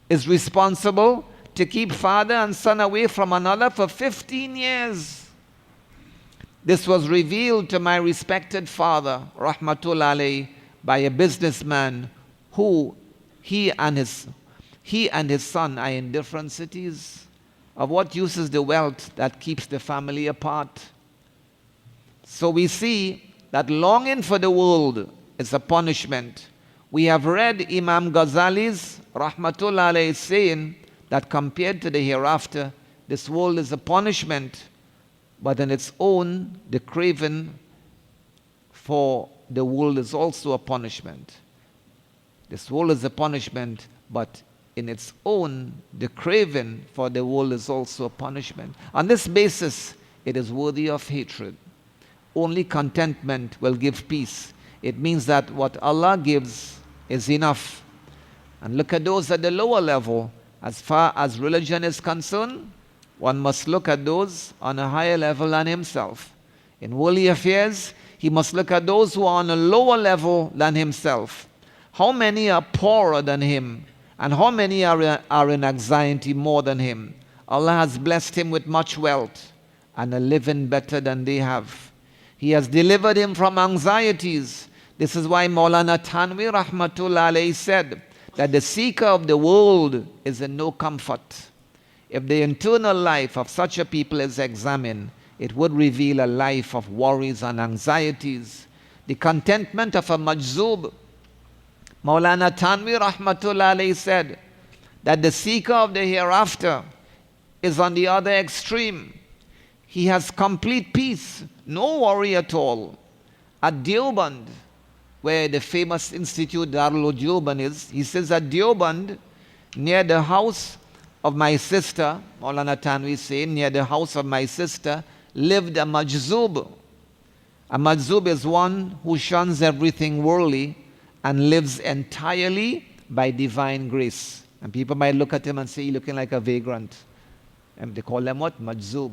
is responsible to keep father and son away from another for 15 years. This was revealed to my respected father, Rahmatullah alayhi, by a businessman who he and his son are in different cities. Of what use is the wealth that keeps the family apart? So we see that longing for the world is a punishment. We have read Imam Ghazali's Rahmatullah alayhi saying that compared to the hereafter, this world is a punishment, but in its own, the craving for the world is also a punishment. This world is a punishment, but in its own, the craving for the world is also a punishment. On this basis, it is worthy of hatred. Only contentment will give peace. It means that what Allah gives is enough. And look at those at the lower level. As far as religion is concerned, one must look at those on a higher level than himself. In worldly affairs, he must look at those who are on a lower level than himself. How many are poorer than him? And how many are in anxiety more than him? Allah has blessed him with much wealth and a living better than they have. He has delivered him from anxieties. This is why Maulana Tanwi Rahmatullah alayhi said that the seeker of the world is in no comfort. If the internal life of such a people is examined, it would reveal a life of worries and anxieties. The contentment of a majzub. Maulana Tanwi Rahmatullah alayhi said that the seeker of the hereafter is on the other extreme. He has complete peace, no worry at all. At Deoband, where the famous institute Darul Deoband is, he says at Deoband, near the house of my sister, Maulana Tanwi saying, near the house of my sister, lived a majzub. A majzub is one who shuns everything worldly and lives entirely by divine grace. And people might look at him and say, he's looking like a vagrant. And they call them what? Majzub.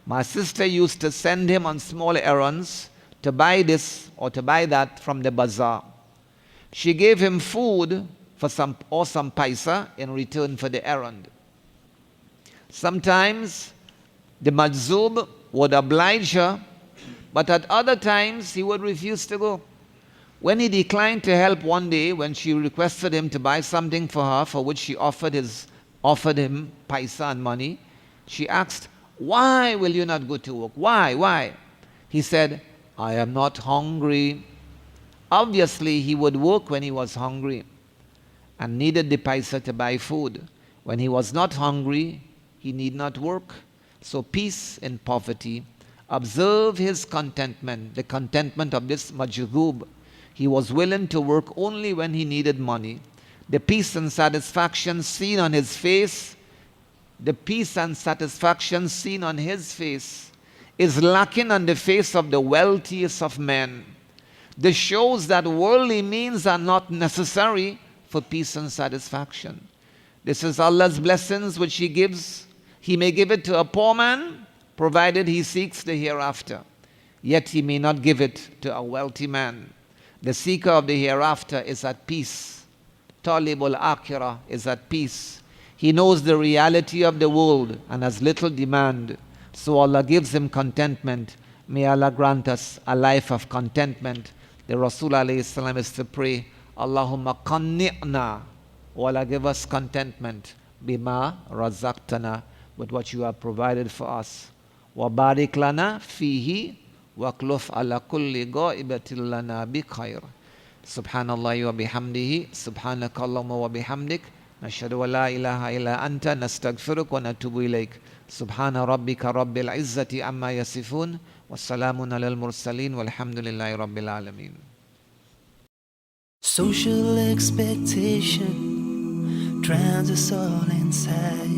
My sister used to send him on small errands to buy this or to buy that from the bazaar. She gave him food for some paisa in return for the errand. Sometimes the majzub would oblige her, but at other times he would refuse to go. When he declined to help one day, when she requested him to buy something for her, for which she offered him paisa and money, she asked, "Why will you not go to work? Why? He said, "I am not hungry." Obviously, he would work when he was hungry and needed the paisa to buy food. When he was not hungry, he need not work. So peace in poverty. Observe his contentment, the contentment of this majzub. He was willing to work only when he needed money. The peace and satisfaction seen on his face, is lacking on the face of the wealthiest of men. This shows that worldly means are not necessary for peace and satisfaction. This is Allah's blessings which He gives. He may give it to a poor man, provided he seeks the hereafter. Yet He may not give it to a wealthy man. The seeker of the hereafter is at peace. Talibul Akhirah is at peace. He knows the reality of the world and has little demand. So Allah gives him contentment. May Allah grant us a life of contentment. The Rasul alayhi salam is to pray, Allahumma qanni'na. O Allah, give us contentment. Bima razaqtana, with what you have provided for us. Wa barik lana fihi wa kluf ala kulli ga'ibatil lana bi khair. Subhanallah wa bihamdihi. Subhanakallahumma wa bihamdik. نشهد أن لا إله إلا أنت نستغفرك ونتوب إليك سبحان ربك رب العزة عما يصفون والسلام على المرسلين والحمد لله رب العالمين. Social expectation drowns us all inside.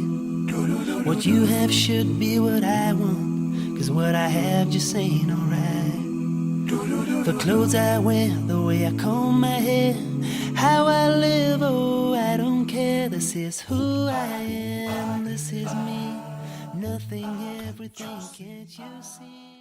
What you have should be what I want, 'cause what I have just ain't alright. The clothes I wear, the way I comb my hair, how I live, oh, I don't care. This is who I am, this is me. Nothing, everything, can't you see?